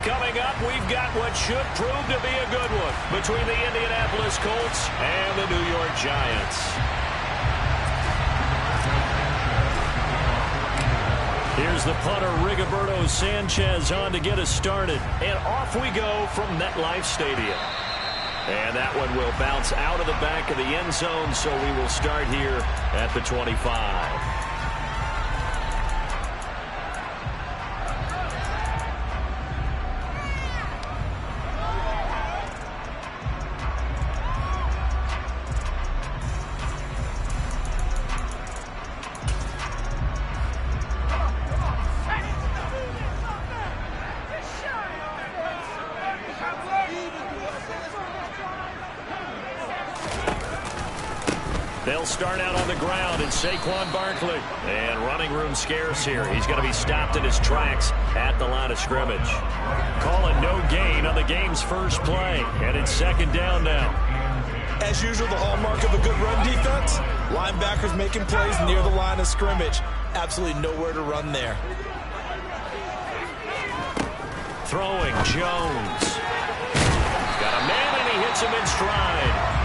Coming up, we've got what should prove to be a good one between the Indianapolis Colts and the New York Giants. Here's the punter, Rigoberto Sanchez, on to get us started. And off we go from MetLife Stadium. And that one will bounce out of the back of the end zone, so we will start here at the 25. They'll start out on the ground, and Saquon Barkley. And running room scarce here. He's going to be stopped in his tracks at the line of scrimmage. Calling no gain on the game's first play. And it's second down now. As usual, the hallmark of a good run defense, linebackers making plays near the line of scrimmage. Absolutely nowhere to run there. Throwing, Jones. Got a man, and he hits him in stride.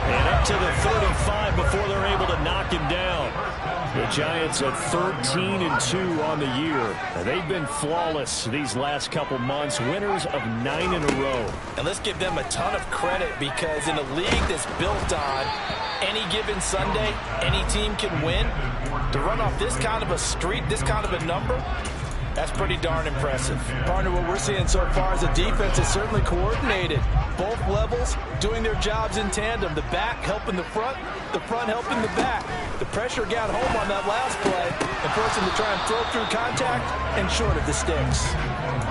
And up to the 35 before they're able to knock him down. The Giants at 13-2 on the year. They've been flawless these last couple months, winners of 9 in a row. And let's give them a ton of credit, because in a league that's built on any given Sunday, any team can win. To run off this kind of a streak, this kind of a number, that's pretty darn impressive. Partner, what we're seeing so far is the defense is certainly coordinated. Both levels doing their jobs in tandem. The back helping the front helping the back. The pressure got home on that last play and forced him to try and throw through contact and short of the sticks.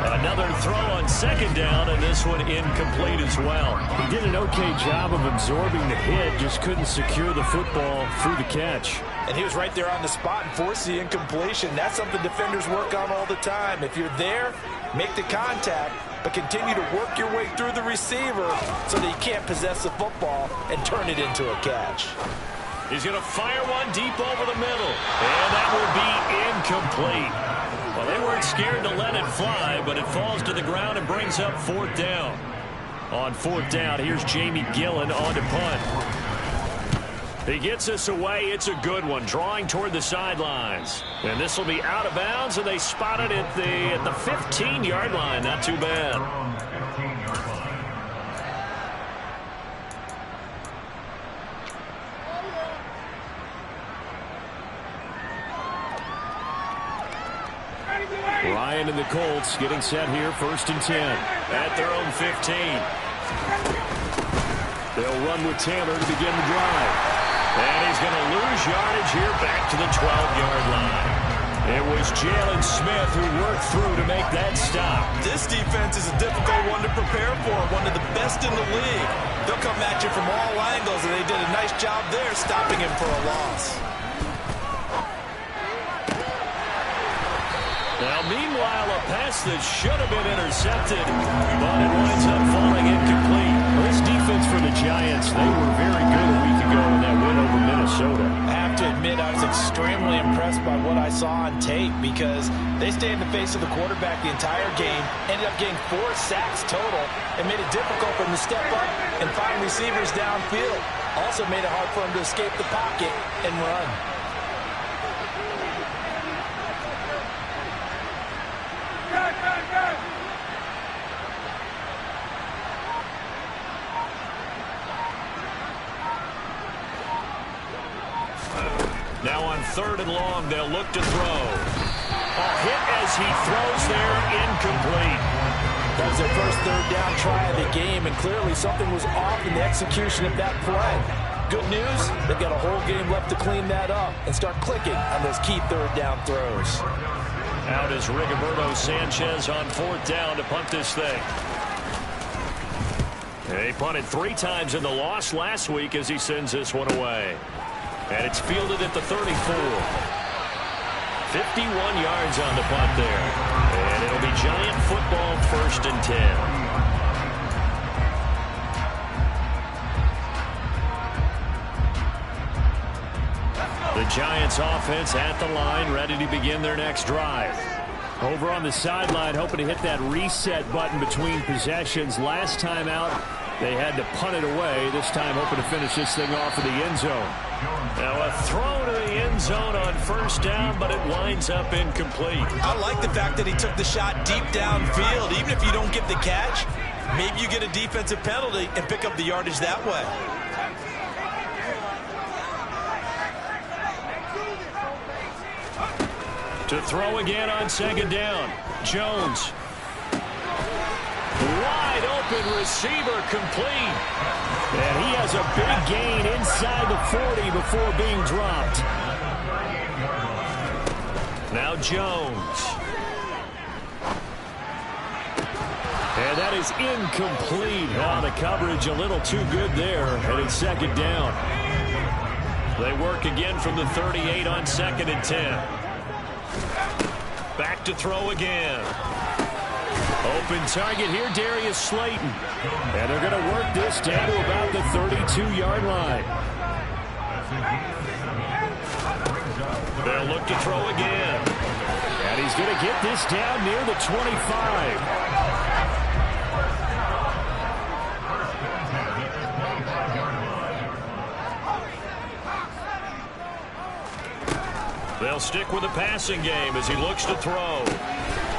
Another throw on second down, and this one incomplete as well. He did an okay job of absorbing the hit, just couldn't secure the football through the catch. And he was right there on the spot and forced the incompletion. That's something defenders work on all the time. If you're there, make the contact, but continue to work your way through the receiver so that you can't possess the football and turn it into a catch. He's going to fire one deep over the middle, and that will be incomplete. Well, they weren't scared to let it fly, but it falls to the ground and brings up fourth down. On fourth down, here's Jamie Gillen on to punt. He gets us away. It's a good one, drawing toward the sidelines. And this will be out of bounds, and they spot it at the 15-yard line. Not too bad. Ryan and the Colts getting set here, 1st and 10. At their own 15. They'll run with Taylor to begin the drive. And he's going to lose yardage here back to the 12-yard line. It was Jalen Smith who worked through to make that stop. This defense is a difficult one to prepare for, one of the best in the league. They'll come at you from all angles, and they did a nice job there stopping him for a loss. Now, meanwhile, a pass that should have been intercepted, but it winds up falling incomplete. Well, this defense for the Giants, they were very good a week ago in that win over Minnesota. I have to admit, I was extremely impressed by what I saw on tape, because they stayed in the face of the quarterback the entire game, ended up getting 4 sacks total, and made it difficult for him to step up and find receivers downfield. Also made it hard for him to escape the pocket and run. Now on 3rd and long, they'll look to throw. A hit as he throws there, incomplete. That was their first 3rd down try of the game, and clearly something was off in the execution of that play. Good news, they've got a whole game left to clean that up and start clicking on those key 3rd down throws. Out is Rigoberto Sanchez on 4th down to punt this thing. He punted 3 times in the loss last week as he sends this one away. And it's fielded at the 34. 51 yards on the punt there. And it'll be Giant football, 1st and 10. The Giants offense at the line, ready to begin their next drive. Over on the sideline, hoping to hit that reset button between possessions. Last time out, they had to punt it away. This time, hoping to finish this thing off in the end zone. Now a throw to the end zone on first down, but it winds up incomplete. I like the fact that he took the shot deep downfield. Even if you don't get the catch, maybe you get a defensive penalty and pick up the yardage that way. To throw again on second down. Jones. Wide open receiver, complete. And he has a big gain inside the 40 before being dropped. Now Jones. And that is incomplete. Oh, the coverage a little too good there. And it's second down. They work again from the 38 on 2nd and 10. Back to throw again. Open target here, Darius Slayton. And they're going to work this down to about the 32-yard line. They'll look to throw again. And he's going to get this down near the 25. They'll stick with the passing game as he looks to throw.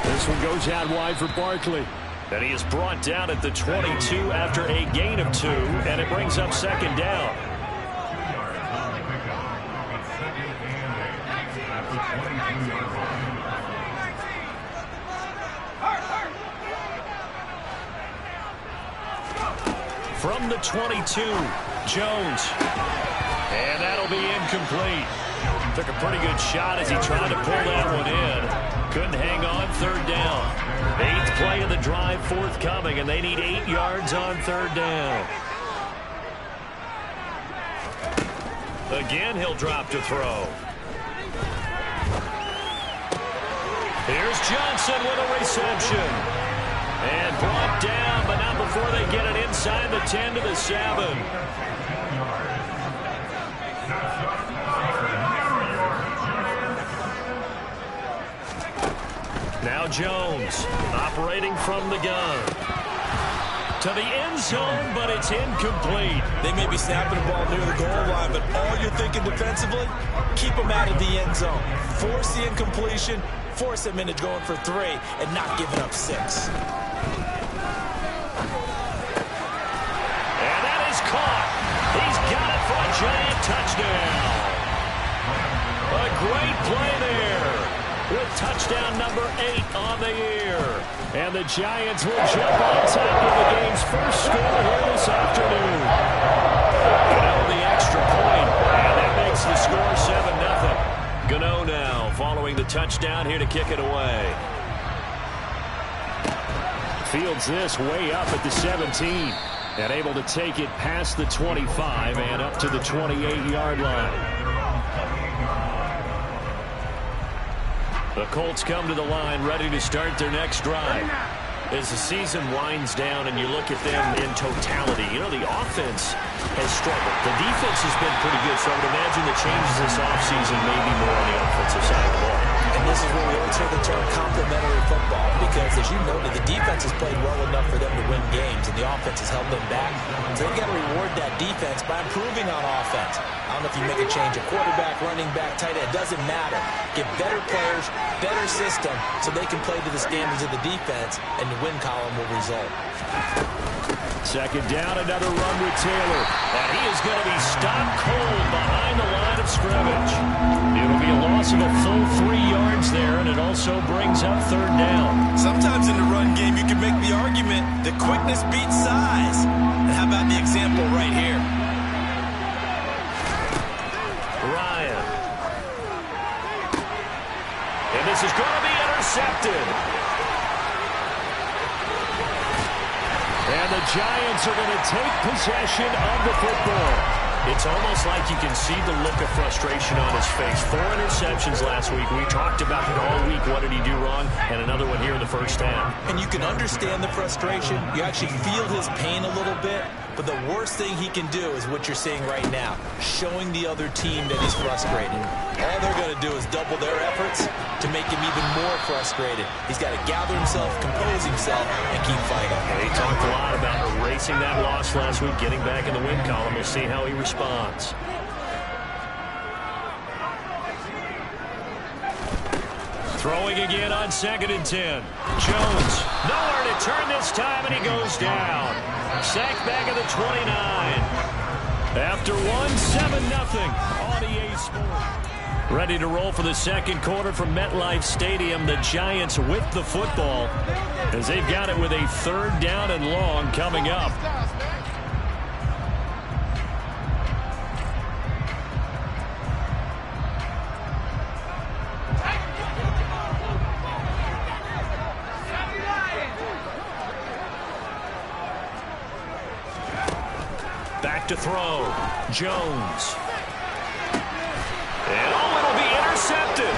This one goes out wide for Barkley. And he is brought down at the 22 after a gain of 2, and it brings up second down. From the 22, Jones. And that'll be incomplete. Took a pretty good shot as he tried to pull that one in. Couldn't hang on, third down. 8th play of the drive forthcoming, and they need 8 yards on third down. Again, he'll drop to throw. Here's Johnson with a reception. And brought down, but not before they get it inside the 10 to the 7. Now Jones operating from the gun. To the end zone, but it's incomplete. They may be snapping the ball near the goal line, but all you're thinking defensively, keep them out of the end zone. Force the incompletion, force them into going for 3, and not giving up 6. And that is caught. He's got it for a giant touchdown. A great play there. With touchdown number 8 on the year. And the Giants will jump on top of the game's first score here this afternoon. Gano the extra point, and that makes the score 7-0. Gano now following the touchdown here to kick it away. Fields this way up at the 17. And able to take it past the 25 and up to the 28-yard line. The Colts come to the line ready to start their next drive. As the season winds down and you look at them in totality, you know, the offense has struggled. The defense has been pretty good, so I would imagine the changes this offseason may be more on the offensive side of the ball. And this is where we always hear the term complementary football, because as you noted, the defense has played well enough for them to win games, and the offense has held them back. So they've got to reward that defense by improving on offense. I don't know if you make a change, a quarterback, running back, tight end, it doesn't matter. Get better players, better system, so they can play to the standards of the defense, and the win column will result. Second down, another run with Taylor. And he is going to be stopped cold behind the line of scrimmage. It'll be a loss of a full 3 yards there, and it also brings up third down. Sometimes in the run game, you can make the argument that quickness beats size. And how about the example right here? Ryan. And this is going to be intercepted. And the Giants are going to take possession of the football. It's almost like you can see the look of frustration on his face. 4 interceptions last week. We talked about it all week. What did he do wrong? And another one here in the first half. And you can understand the frustration. You actually feel his pain a little bit. But the worst thing he can do is what you're seeing right now, showing the other team that he's frustrated. All they're going to do is double their efforts to make him even more frustrated. He's got to gather himself, compose himself, and keep fighting. He talked a lot about erasing that loss last week, getting back in the win column. We'll see how he responds. Throwing again on 2nd and 10. Jones, nowhere to turn this time, and he goes down. Sacked back at the 29. After 1-7-0 on EA Sports. Ready to roll for the second quarter from MetLife Stadium. The Giants with the football as they've got it with a 3rd down and long coming up. Back to throw. Jones. And it'll be intercepted.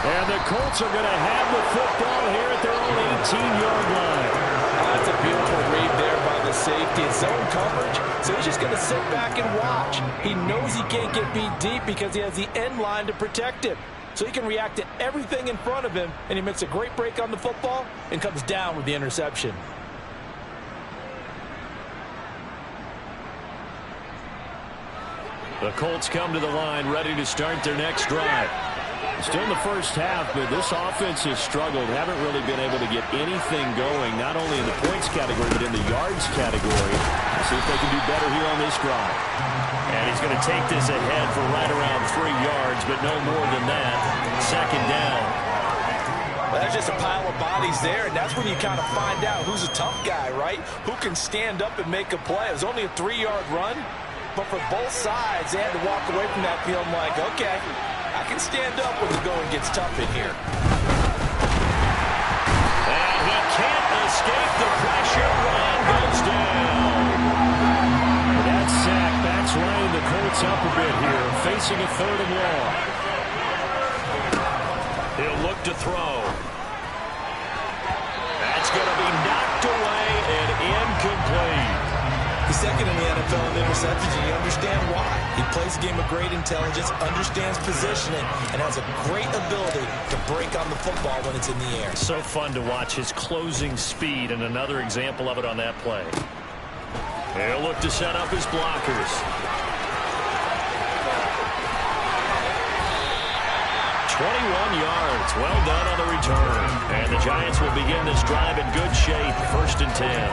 And the Colts are going to have the football here at their own 18-yard line. That's a beautiful read there by the safety. It's zone coverage, so he's just going to sit back and watch. He knows he can't get beat deep because he has the end line to protect him. So he can react to everything in front of him, and he makes a great break on the football and comes down with the interception. The Colts come to the line, ready to start their next drive. Still in the first half, but this offense has struggled. Haven't really been able to get anything going, not only in the points category, but in the yards category. Let's see if they can do better here on this drive. And he's going to take this ahead for right around 3 yards, but no more than that. 2nd down. Well, that's just a pile of bodies there, and that's when you kind of find out who's a tough guy, right? Who can stand up and make a play. It was only a 3-yard run, but for both sides, they had to walk away from that feeling like, okay, I can stand up when the going gets tough in here. And he can't escape the pressure. Ryan goes down. That sack backs Ryan the Colts up a bit here, facing a 3rd and long. He'll look to throw. That's going to be knocked away and incomplete. He's 2nd in the NFL in interceptions, and you understand why. He plays a game of great intelligence, understands positioning, and has a great ability to break on the football when it's in the air. So fun to watch his closing speed, and another example of it on that play. He'll look to set up his blockers. 21 yards. Well done on the return. And the Giants will begin this drive in good shape. 1st and 10.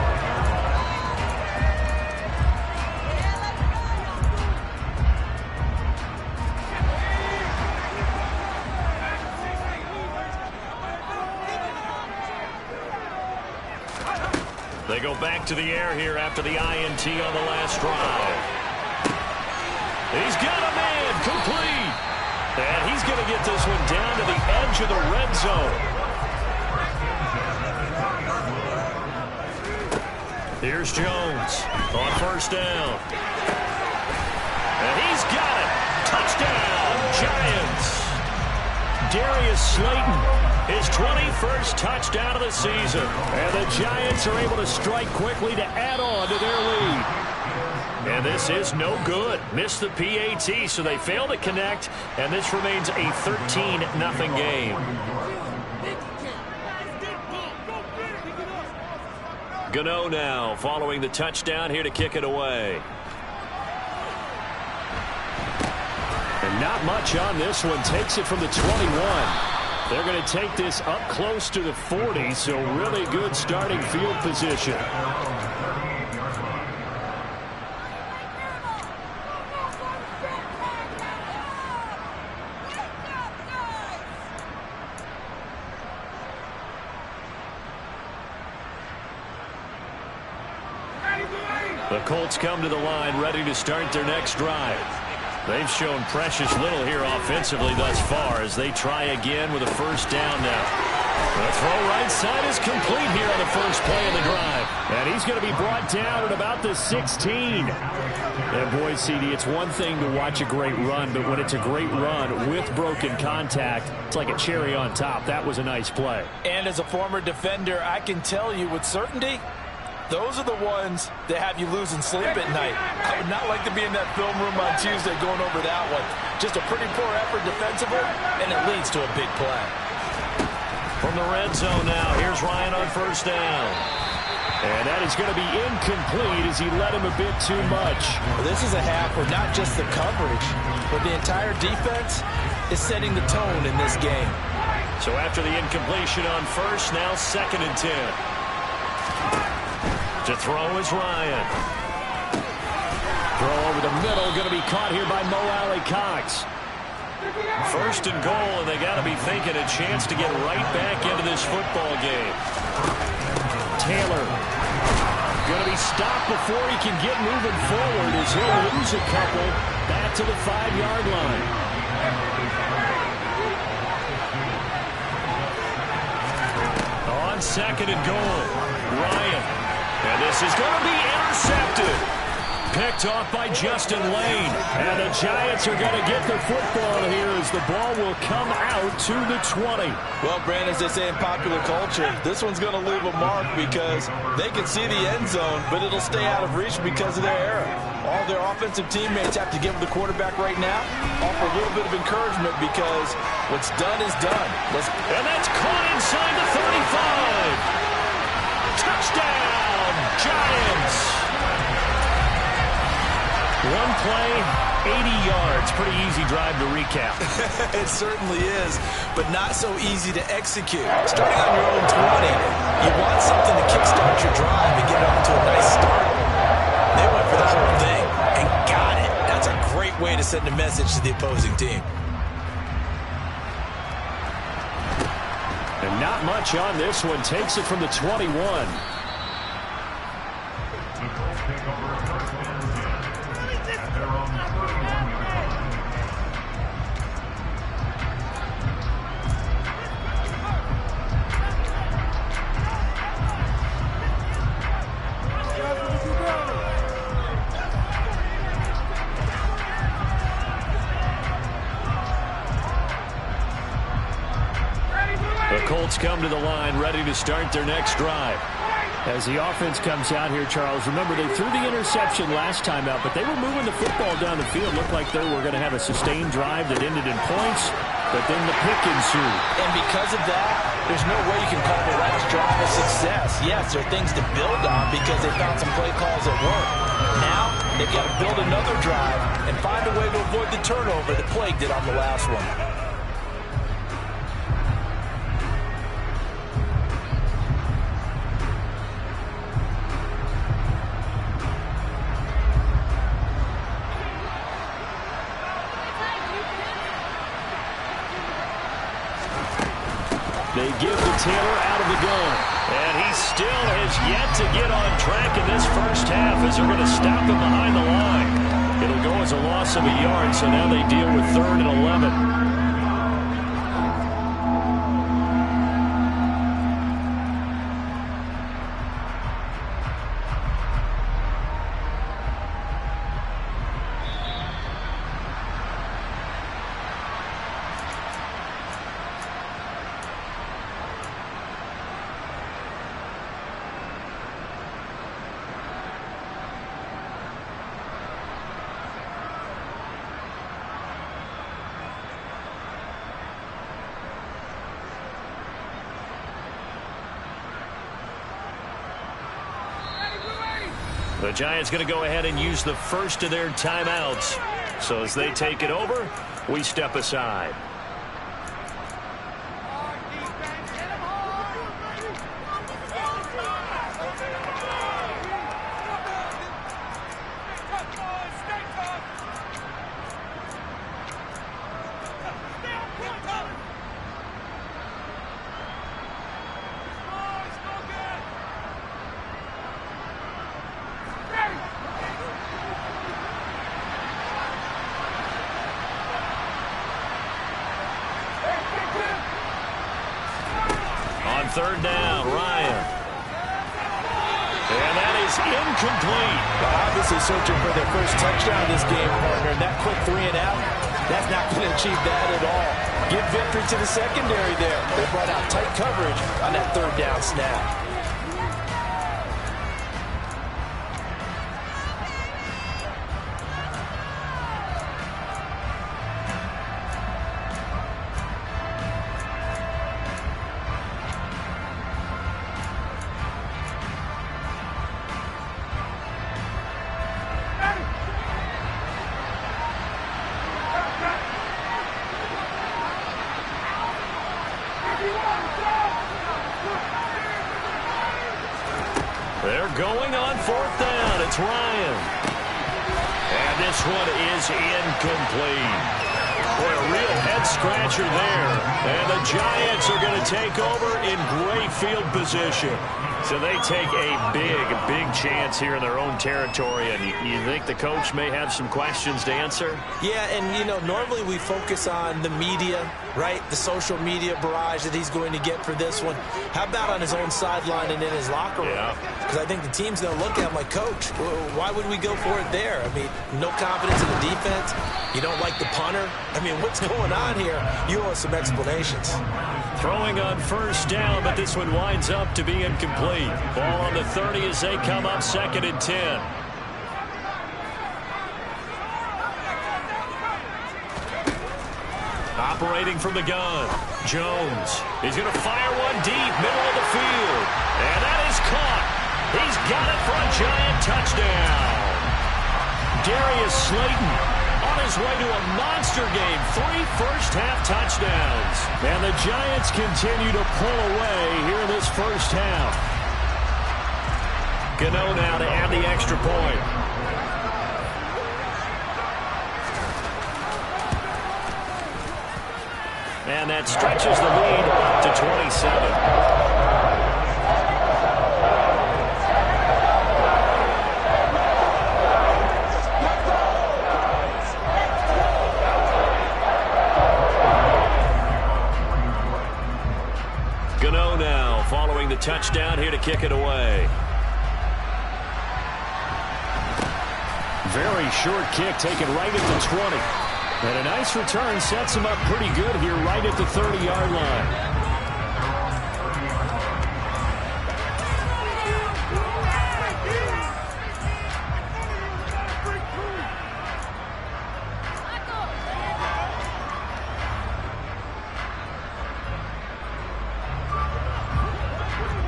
They go back to the air here after the INT on the last drive. He's got a man complete. And he's going to get this one down to the edge of the red zone. Here's Jones on 1st down. And he's got it. Touchdown, Giants. Darius Slayton. His 21st touchdown of the season. And the Giants are able to strike quickly to add on to their lead. And this is no good. Missed the PAT, so they fail to connect. And this remains a 13-0 game. Gano now following the touchdown here to kick it away. And not much on this one. Takes it from the 21. They're going to take this up close to the 40, so really good starting field position. The Colts come to the line ready to start their next drive. They've shown precious little here offensively thus far as they try again with a 1st down now. The throw right side is complete here on the first play of the drive. And he's going to be brought down at about the 16. And boy, CD, it's one thing to watch a great run, but when it's a great run with broken contact, it's like a cherry on top. That was a nice play. And as a former defender, I can tell you with certainty, those are the ones that have you losing sleep at night. I would not like to be in that film room on Tuesday going over that one. Just a pretty poor effort defensively, and it leads to a big play. From the red zone now, here's Ryan on first down. And that is going to be incomplete as he led him a bit too much. Well, this is a half where not just the coverage, but the entire defense is setting the tone in this game. So after the incompletion on first, now 2nd and 10. To throw is Ryan. Throw over the middle, going to be caught here by Mo Alley-Cox. 1st and goal, and they got to be thinking a chance to get right back into this football game. Taylor going to be stopped before he can get moving forward as he'll lose a couple back to the 5-yard line. On 2nd and goal, Ryan. And this is going to be intercepted. Picked off by Justin Lane. And the Giants are going to get the football here as the ball will come out to the 20. Well, Brandon, as they say in popular culture, this one's going to leave a mark because they can see the end zone, but it'll stay out of reach because of their error. All their offensive teammates have to give the quarterback right now, offer a little bit of encouragement because what's done is done. And that's caught inside the 35. Touchdown, Giants. One play, 80 yards. Pretty easy drive to recap. It certainly is, but not so easy to execute. Starting on your own 20, you want something to kickstart your drive and get off to a nice start. They went for the whole thing and got it. That's a great way to send a message to the opposing team. And not much on this one. Takes it from the 21. Colts come to the line, ready to start their next drive. As the offense comes out here, Charles, remember they threw the interception last time out, but they were moving the football down the field. Looked like they were going to have a sustained drive that ended in points, but then the pick ensued. And because of that, there's no way you can call the last drive a success. Yes, there are things to build on because they found some play calls that worked. Now, they've got to build another drive and find a way to avoid the turnover that plagued it on the last one. They give to Taylor out of the gun. And he still has yet to get on track in this first half as they're going to stop him behind the line. It'll go as a loss of a yard, so now they deal with 3rd and 11. The Giants going to go ahead and use the first of their timeouts. So as they take it over, we step aside. third down. Ryan. And that is incomplete. Well, obviously searching for their first touchdown this game, partner. And that quick 3 and out, that's not going to achieve that at all. Give victory to the secondary there. They brought out tight coverage on that third down snap. They're going on fourth down. It's Ryan. And this one is incomplete. Boy, a real head-scratcher there. And the Giants are going to take over in great field position. So they take a big chance here in their own territory. And you think the coach may have some questions to answer? Yeah, and, you know, normally we focus on the media, right? The social media barrage that he's going to get for this one. How about on his own sideline and in his locker room? Because I think the team's going to look at him like, Coach, why would we go for it there? I mean, no confidence in the defense. You don't like the punter. I mean, what's going on here? You owe us some explanations. Throwing on first down, but this one winds up to be incomplete. Ball on the 30 as they come up 2nd and 10. Operating from the gun, Jones. He's going to fire one deep, middle of the field. And that is caught. He's got it for a Giant touchdown. Darius Slayton on his way to a monster game. 3 first-half touchdowns. And the Giants continue to pull away here in this first half. Gano now to add the extra point. And that stretches the lead to 27. Gano now following the touchdown here to kick it away. Very short kick taken right at the 20. And a nice return sets him up pretty good here right at the 30-yard line.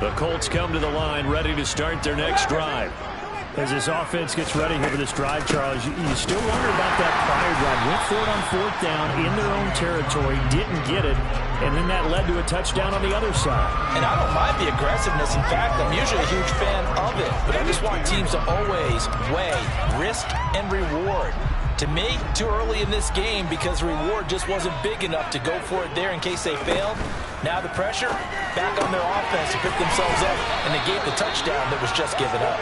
The Colts come to the line ready to start their next drive. As this offense gets ready here for this drive, Charles, you still wonder about that prior drive. Went for it on fourth down in their own territory, didn't get it, and then that led to a touchdown on the other side. And I don't mind the aggressiveness. In fact, I'm usually a huge fan of it, but I just want teams to always weigh risk and reward. To me, too early in this game because reward just wasn't big enough to go for it there in case they failed. Now the pressure back on their offense to pick themselves up, and they gave the touchdown that was just given up.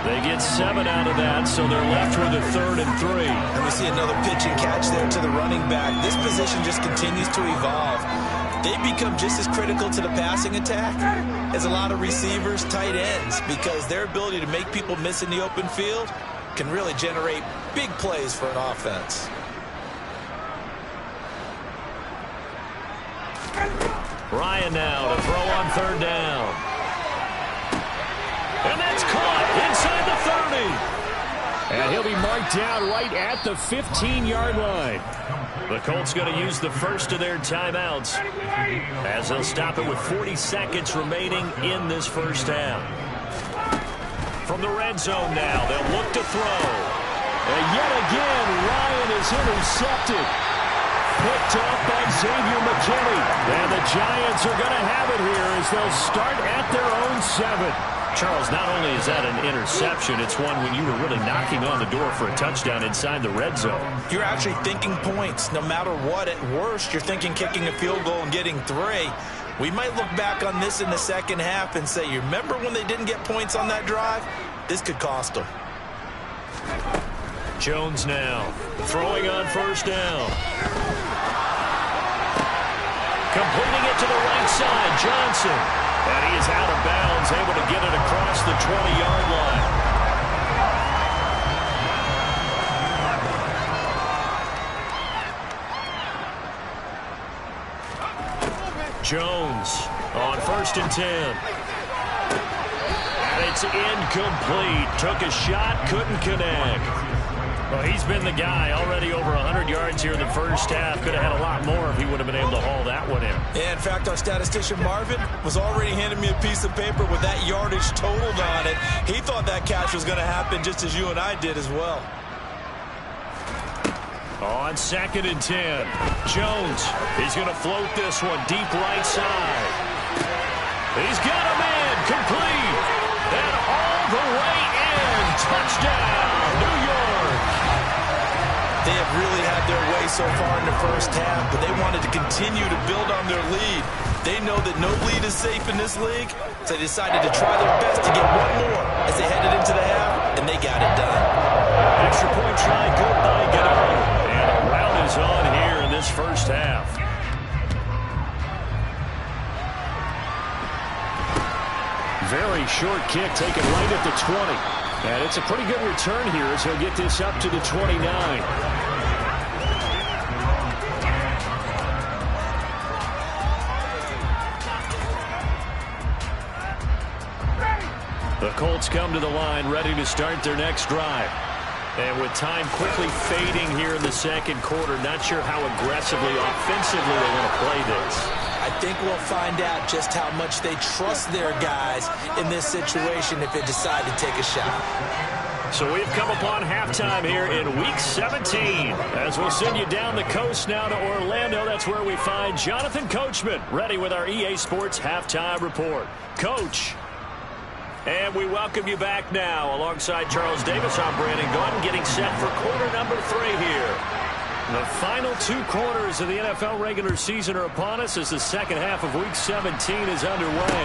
They get 7 out of that, so they're left with a 3rd and 3. And we see another pitch and catch there to the running back. This position just continues to evolve. They become just as critical to the passing attack as a lot of receivers, tight ends, because their ability to make people miss in the open field can really generate big plays for an offense. Ryan now to throw on 3rd down. And that's caught inside the 30. And he'll be marked down right at the 15-yard line. The Colts going to use the first of their timeouts as they'll stop it with 40 seconds remaining in this first half. From the red zone now, they'll look to throw. And yet again, Ryan is intercepted. Picked up by Xavier McKinney. And the Giants are going to have it here as they'll start at their own 7. Charles, not only is that an interception, it's one when you were really knocking on the door for a touchdown inside the red zone. You're actually thinking points. No matter what, at worst, you're thinking kicking a field goal and getting 3. We might look back on this in the second half and say, you remember when they didn't get points on that drive? This could cost them. Jones now throwing on first down. Completing it to the right side, Johnson. And he is out of bounds, able to get it across the 20-yard line. Jones on 1st and 10. And it's incomplete. Took a shot, couldn't connect. Well, he's been the guy. Already over 100 yards here in the first half. Could have had a lot more if he would have been able to haul that one in. Yeah, in fact, our statistician Marvin was already handing me a piece of paper with that yardage totaled on it. He thought that catch was going to happen just as you and I did as well. On 2nd and 10, Jones. He's going to float this one deep right side. He's got a man complete. And all the way in. Touchdown, New York. They have really had their way so far in the first half, but they wanted to continue to build on their lead. They know that no lead is safe in this league, so they decided to try their best to get one more as they headed into the half, and they got it done. Extra point try, good by Gennaro. And a rout is on here in this first half. Very short kick taken right at the 20. And it's a pretty good return here as he'll get this up to the 29. The Colts come to the line ready to start their next drive. And with time quickly fading here in the second quarter, not sure how aggressively, offensively they want to play this. I think we'll find out just how much they trust their guys in this situation if they decide to take a shot. So we've come upon halftime here in Week 17. As we'll send you down the coast now to Orlando, that's where we find Jonathan Coachman ready with our EA Sports Halftime Report. Coach. And we welcome you back now alongside Charles Davis. I'm Brandon Gaudin getting set for quarter number 3 here. The final 2 quarters of the NFL regular season are upon us as the second half of Week 17 is underway.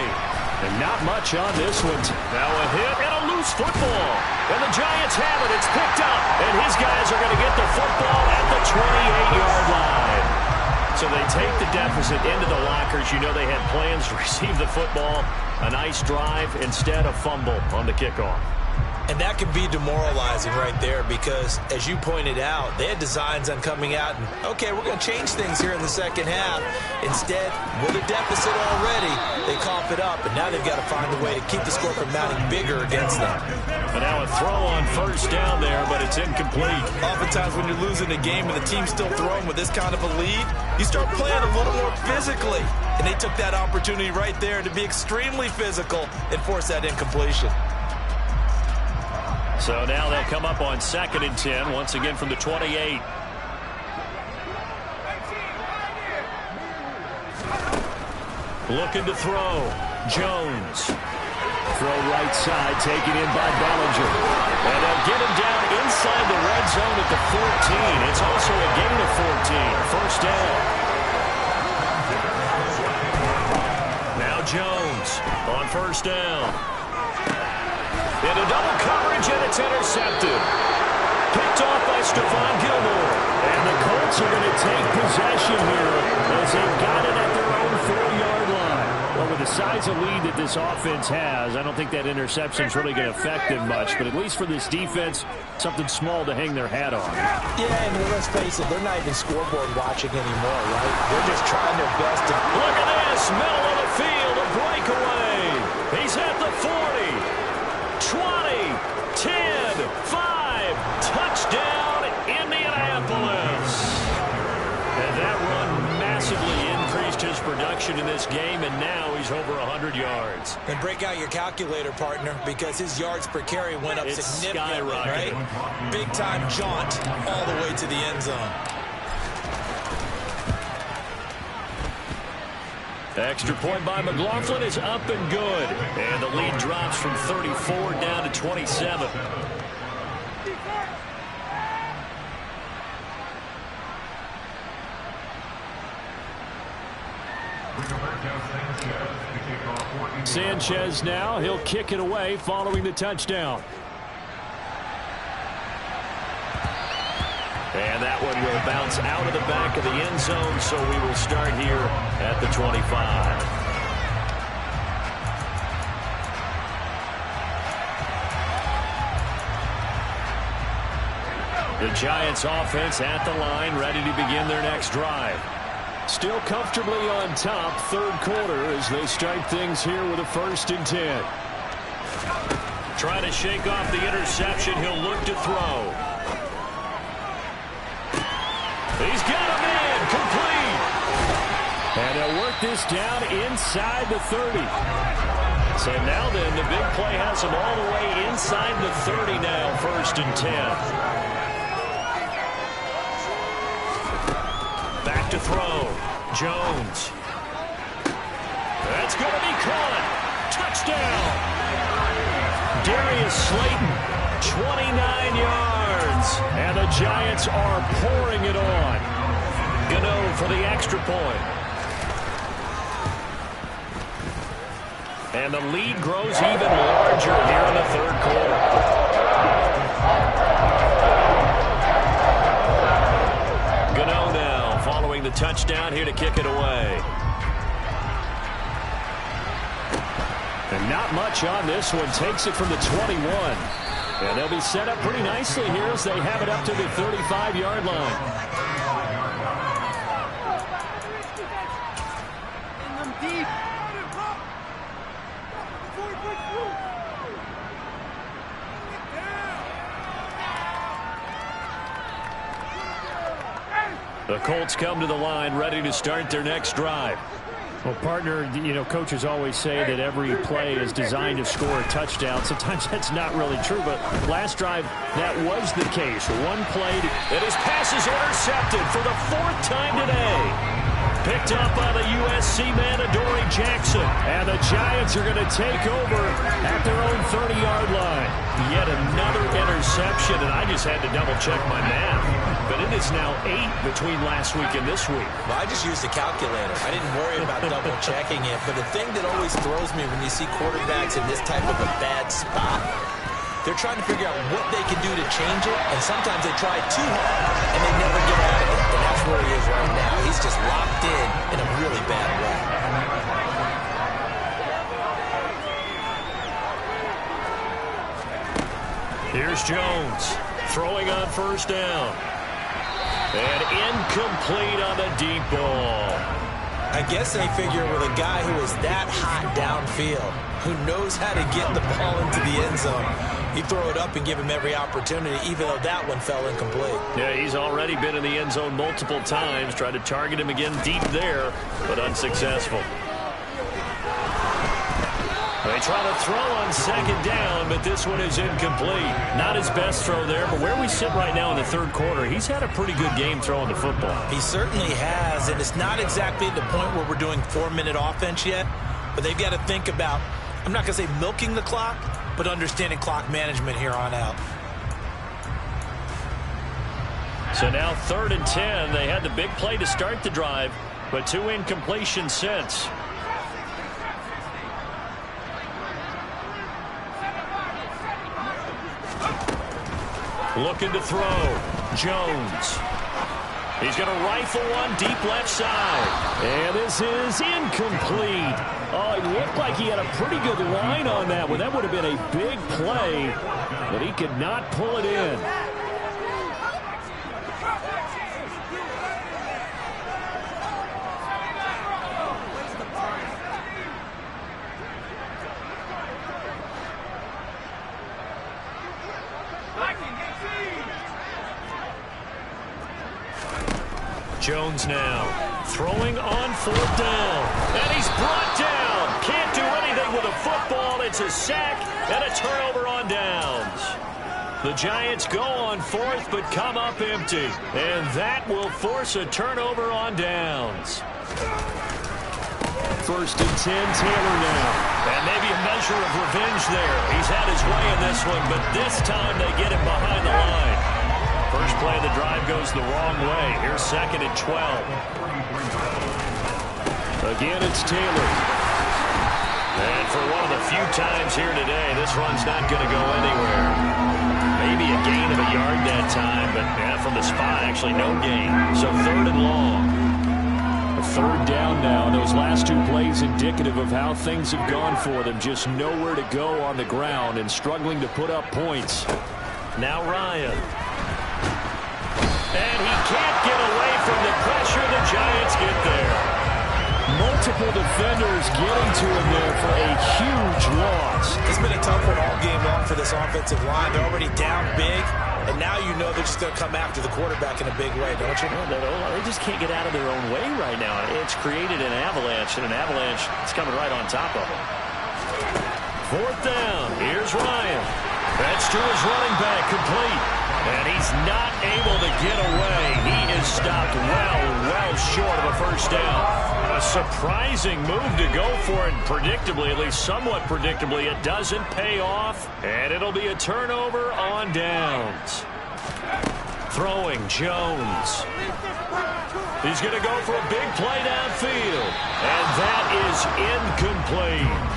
And not much on this one. Now a hit and a loose football. And the Giants have it. It's picked up. And his guys are going to get the football at the 28-yard line. So they take the deficit into the lockers. You know they had plans to receive the football. A nice drive, instead a fumble on the kickoff. And that can be demoralizing right there because, as you pointed out, they had designs on coming out and, okay, we're going to change things here in the second half. Instead, with a deficit already, they cough it up, and now they've got to find a way to keep the score from mounting bigger against them. And now a throw on first down there, but it's incomplete. Oftentimes when you're losing a game and the team's still throwing with this kind of a lead, you start playing a little more physically. And they took that opportunity right there to be extremely physical and force that incompletion. So now they'll come up on 2nd and 10, once again from the 28. Looking to throw. Jones. Throw right side, taken in by Bellinger. And they'll get him down inside the red zone at the 14. It's also a gain of 14. First down. Now Jones on first down. Into double coverage, and it's intercepted. Picked off by Stephon Gilmore. And the Colts are going to take possession here as they've got it at their own 4-yard line. Well, with the size of lead that this offense has, I don't think that interception is really going to affect them much. But at least for this defense, something small to hang their hat on. Yeah, and let's face it, they're not even scoreboard watching anymore, right? They're just trying their best to... Look at this, middle of the field, a breakaway. He's at the 40. 20, 10, 5, touchdown, Indianapolis. And that run massively increased his production in this game, and now he's over 100 yards. And break out your calculator, partner, because his yards per carry went up significantly, right? Big-time jaunt all the way to the end zone. Extra point by McLaughlin is up and good. And the lead drops from 34 down to 27. Sanchez now, he'll kick it away following the touchdown. And that one will bounce out of the back of the end zone, so we will start here at the 25. The Giants offense at the line, ready to begin their next drive. Still comfortably on top, third quarter, as they start things here with a 1st and 10. Trying to shake off the interception. He'll look to throw. He's got him in, complete. And they'll work this down inside the 30. So now then, the big play has him all the way inside the 30 now, 1st and 10. Back to throw. Jones. That's going to be caught. Touchdown. Darius Slayton, 29 yards. And the Giants are pouring it on. Gano for the extra point. And the lead grows even larger here in the third quarter. Following the touchdown here to kick it away. And not much on this one. Takes it from the 21. And they'll be set up pretty nicely here as they have it up to the 35-yard line. The Colts come to the line, ready to start their next drive. Well, partner, you know, coaches always say that every play is designed to score a touchdown. Sometimes that's not really true, but last drive, that was the case. One play, and his pass is intercepted for the 4th time today. Picked up by the USC man, Adoree Jackson. And the Giants are going to take over at their own 30-yard line. Yet another interception, and I just had to double-check my math. But it is now 8 between last week and this week. Well, I just used a calculator. I didn't worry about double-checking it. But the thing that always throws me when you see quarterbacks in this type of a bad spot, they're trying to figure out what they can do to change it, and sometimes they try too hard, and they never get out of it. And that's where he is right now. He's just locked in a really bad way. Here's Jones, throwing on 1st down. And incomplete on the deep ball. I guess they figure with a guy who is that hot downfield, who knows how to get the ball into the end zone, you throw it up and give him every opportunity, even though that one fell incomplete. Yeah, he's already been in the end zone multiple times. Tried to target him again deep there, but unsuccessful. They try to throw on 2nd down, but this one is incomplete. Not his best throw there, but where we sit right now in the third quarter, he's had a pretty good game throwing the football. He certainly has, and it's not exactly at the point where we're doing 4-minute offense yet, but they've got to think about, I'm not going to say milking the clock, but understanding clock management here on out. So now 3rd and 10. They had the big play to start the drive, but 2 incompletions since. Looking to throw. Jones. He's going to rifle one deep left side. And this is incomplete. Oh, it looked like he had a pretty good line on that one. That would have been a big play, but he could not pull it in. Jones now throwing on 4th down. And he's brought down. Can't do anything with a football. It's a sack and a turnover on downs. The Giants go on 4th but come up empty. And that will force a turnover on downs. 1st and 10, Taylor now. And maybe a measure of revenge there. He's had his way in this one, but this time they get him behind the line. First play of the drive goes the wrong way. Here's 2nd and 12. Again, it's Taylor. And for one of the few times here today, this run's not going to go anywhere. Maybe a gain of a yard that time, but from the spot, actually no gain. So 3rd and long. A 3rd down now. Those last 2 plays indicative of how things have gone for them. Just nowhere to go on the ground and struggling to put up points. Now Ryan. And he can't get away from the pressure. The Giants get there. Multiple defenders getting to him there for a huge loss. It's been a tough one all game long for this offensive line. They're already down big, and now you know they're just going to come after the quarterback in a big way, don't you? They just can't get out of their own way right now. It's created an avalanche, and an avalanche is coming right on top of them. 4th down. Here's Ryan. That's to his running back, complete. And he's not able to get away. He is stopped well short of a 1st down. A surprising move to go for it, and predictably, at least somewhat predictably, it doesn't pay off. And it'll be a turnover on downs. Throwing Jones. He's going to go for a big play downfield. And that is incomplete.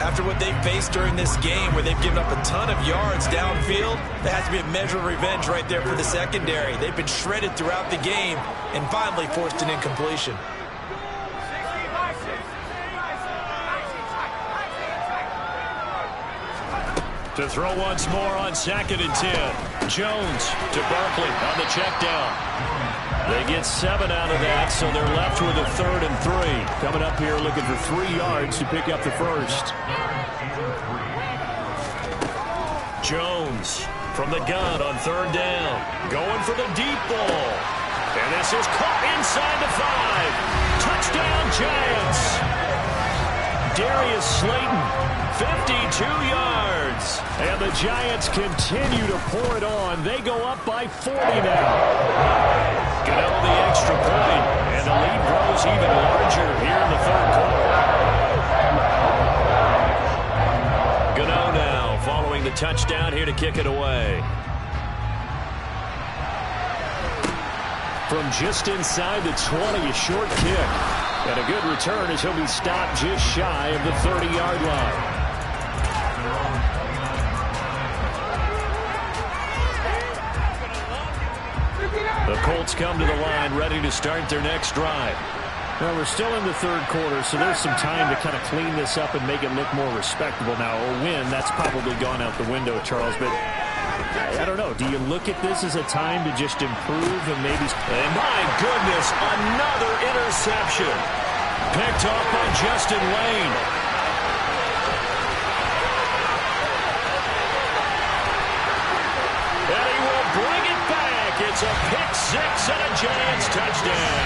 After what they faced during this game where they've given up a ton of yards downfield, there has to be a measure of revenge right there for the secondary. They've been shredded throughout the game and finally forced an incompletion. To throw once more on 2nd and 10. Jones to Barkley on the check down. They get 7 out of that, so they're left with a 3rd and 3. Coming up here looking for 3 yards to pick up the 1st. Jones from the gun on 3rd down. Going for the deep ball. And this is caught inside the 5. Touchdown Giants. Darius Slayton, 52 yards. And the Giants continue to pour it on. They go up by 40 now. Gano the extra point, and the lead grows even larger here in the 3rd quarter. Gano now following the touchdown here to kick it away. From just inside the 20, a short kick. And a good return as he'll be stopped just shy of the 30-yard line. The Colts come to the line ready to start their next drive. Well, we're still in the 3rd quarter, so there's some time to kind of clean this up and make it look more respectable. Now, a win, that's probably gone out the window, Charles, but I don't know. Do you look at this as a time to just improve and maybe... And my goodness, another interception. Picked off by Justin Lane. And he will bring it back. It's a pick 6 and a Giants touchdown.